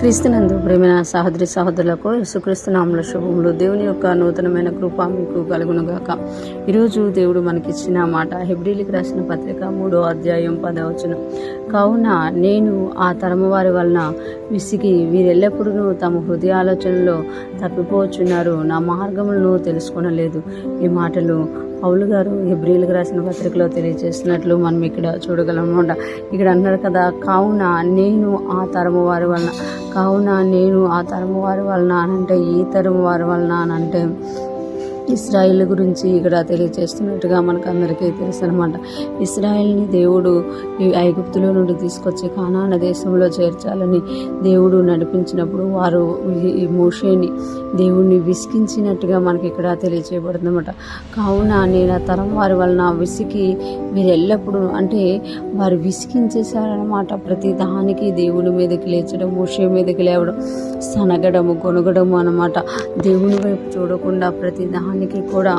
క్రీస్తునందు ప్రేమైన సహోదరి సహోదరులకు యేసుక్రీస్తు నామములో శుభములు. దేవుని యొక్క నూతనమైన కృప మీకు కలుగునుగాక. ఈరోజు దేవుడు మనకిచ్చిన మాట హెబ్రీయులకు రాసిన పత్రిక 3వ అధ్యాయం 10వ వచనం. కావున నేను ఆ తరము వారి వలన విసిగి వీరెల్లప్పుడూ తమ హృదయాలోచనలో తప్పిపోచున్నారు, నా మార్గములను తెలుసుకొనలేదు. ఈ మాటలు పౌలు గారు హెబ్రీయులకు రాసిన పత్రికలో తెలియజేస్తున్నట్లు మనం ఇక్కడ చూడగలం అన్నమాట. ఇక్కడ అన్నారు కదా, కావున నేను ఆ తరము వారి వలన, కావున నేను ఆ తరము వారి వలన అనంటే ఈ తరము వారి వలన అనంటే ఇస్రాయిల్ గురించి ఇక్కడ తెలియజేస్తున్నట్టుగా మనకు అందరికీ తెలుసు అనమాట. ఇస్రాయిల్ని దేవుడు ఈ ఐగుప్తులో నుండి తీసుకొచ్చి కానాన దేశంలో చేర్చాలని దేవుడు నడిపించినప్పుడు వారు ఈ మోషేని దేవుణ్ణి విసిగించినట్టుగా మనకి ఇక్కడ తెలియజేయబడుతుంది అనమాట. కావున నేను ఆ తరం వారి వలన విసిగి మీరు ఎల్లప్పుడూ అంటే వారు విసిగించేశారనమాట. ప్రతి దానికి దేవుని మీదకి లేచడం, మోషే మీదకి లేవడం, సనగడము గొనగడము అనమాట. దేవుని వైపు చూడకుండా ప్రతి దానికి కూడా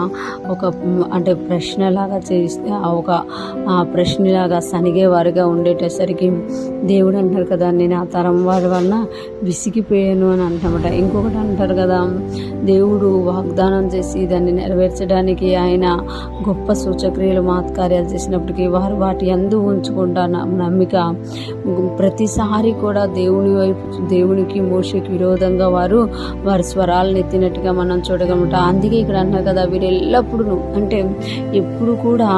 ఒక అంటే ప్రశ్నలాగా చేస్తే ఒక ప్రశ్నలాగా సనిగేవారుగా ఉండేటసరికి దేవుడు అంటారు కదా, నేను ఆ తరం వారి వలన విసిగిపోయాను అని అంటామట. ఇంకొకటి అంటారు కదా, దేవుడు వాగ్దానం చేసి దాన్ని నెరవేర్చడానికి ఆయన గొప్ప సూచక్రియలు మహత్కార్యాలు చేసినప్పటికీ వారు వాటి యందు ఉంచుకుంటా నమ్మిక ప్రతిసారి కూడా దేవునికి మోషేకి విరోధంగా వారి స్వరాలను ఎత్తినట్టుగా మనం చూడగలమట. అందుకే ఇక్కడ అన్నారు కదా, వీరు ఎల్లప్పుడూ అంటే ఎప్పుడు కూడా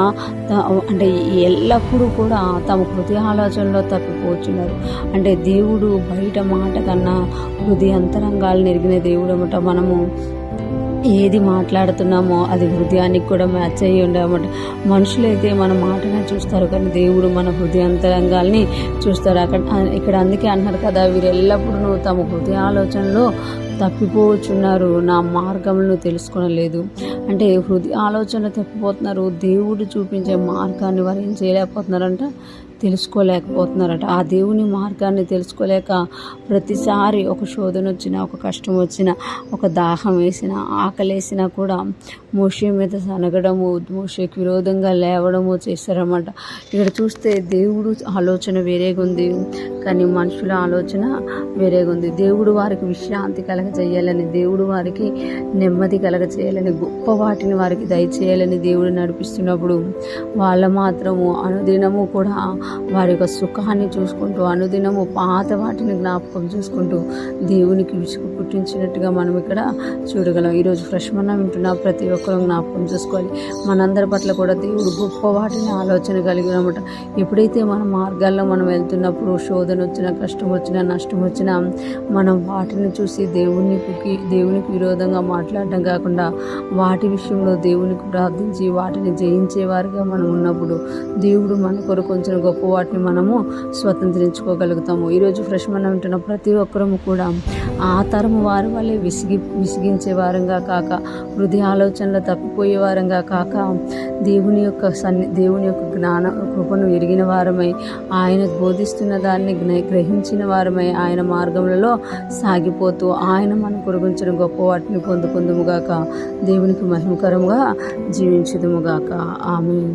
అంటే ఎల్లప్పుడూ కూడా తమ హృదయ ఆలోచనలో తప్పిపోతున్నారు. అంటే దేవుడు బయట మాట కన్నా హృదయ అంతరంగాలను ఎరిగిన దేవుడు అన్నమాట. మనము ఏది మాట్లాడుతున్నామో అది హృదయానికి కూడా మ్యాచ్ అయ్యి ఉండేమాట. మనుషులైతే మన మాటనే చూస్తారు, కానీ దేవుడు మన హృదయాంతరంగాల్ని చూస్తారు. ఇక్కడ అందుకే అన్నారు కదా, వీరు ఎల్లప్పుడూ తమ హృదయాలోచనలో తప్పిపోతున్నారు, నా మార్గములను తెలుసుకొనలేదు. అంటే హృదయ ఆలోచన తప్పిపోతున్నారు. దేవుడు చూపించే మార్గాన్ని వారు ఏం చేయలేకపోతున్నారంట, తెలుసుకోలేకపోతున్నారట. ఆ దేవుని మార్గాన్ని తెలుసుకోలేక ప్రతిసారి ఒక శోధన వచ్చినా, ఒక కష్టం వచ్చినా, ఒక దాహం వేసినా, ఆకలేసినా కూడా మోషే మీద సనగడము, మోషేకి విరోధంగా లేవడము చేశారన్నమాట. ఇక్కడ చూస్తే దేవుడు ఆలోచన వేరేగా ఉంది, కానీ మనుషుల ఆలోచన వేరేగా ఉంది. దేవుడు వారికి విశ్రాంతి కలగజేయాలని, దేవుడు వారికి నెమ్మది కలగజేయాలని, గొప్ప వాటిని వారికి దయచేయాలని దేవుడు నడిపిస్తున్నప్పుడు వాళ్ళ మాత్రము అనుదినము కూడా వారి యొక్క సుఖాన్ని చూసుకుంటూ, అనుదినము పాత వాటిని జ్ఞాపకం చేసుకుంటూ దేవునికి విసుగు పుట్టించినట్టుగా మనం ఇక్కడ చూడగలం. ఈరోజు ఫ్రెష్ మనం వింటున్న ప్రతి ఒక్కరూ జ్ఞాపకం చేసుకోవాలి, మనందరి పట్ల కూడా దేవుడు గొప్ప వాటిని ఆలోచన కలిగినమాట. ఎప్పుడైతే మన మార్గాల్లో మనం వెళ్తున్నప్పుడు శోధన వచ్చినా, కష్టం వచ్చినా, నష్టం వచ్చినా మనం వాటిని చూసి దేవునికి విరోధంగా మాట్లాడడం కాకుండా వాటి విషయంలో దేవునికి ప్రార్థించి వాటిని జయించేవారుగా మనం ఉన్నప్పుడు దేవుడు మన కొరకు కొంచెం గొప్ప వాటిని మనము స్వతంత్రించుకోగలుగుతాము. ఈరోజు ఫ్రెష్ మనం ఉంటున్న ప్రతి ఒక్కరము కూడా ఆ తరము వారి వల్లే విసిగించే వారంగా కాక, హృదయ ఆలోచనలో తప్పిపోయే వారంగా కాక, దేవుని యొక్క జ్ఞాన కృపను ఎరిగిన వారమై, ఆయన బోధిస్తున్న దాన్ని గ్రహించిన వారమై, ఆయన మార్గములలో సాగిపోతూ ఆయన మన కొరగుంచిన గొప్ప వాటిని పొందుకుందుముగాక, దేవునికి మహిమకరంగా జీవించుదుముగాక. ఆమేన్.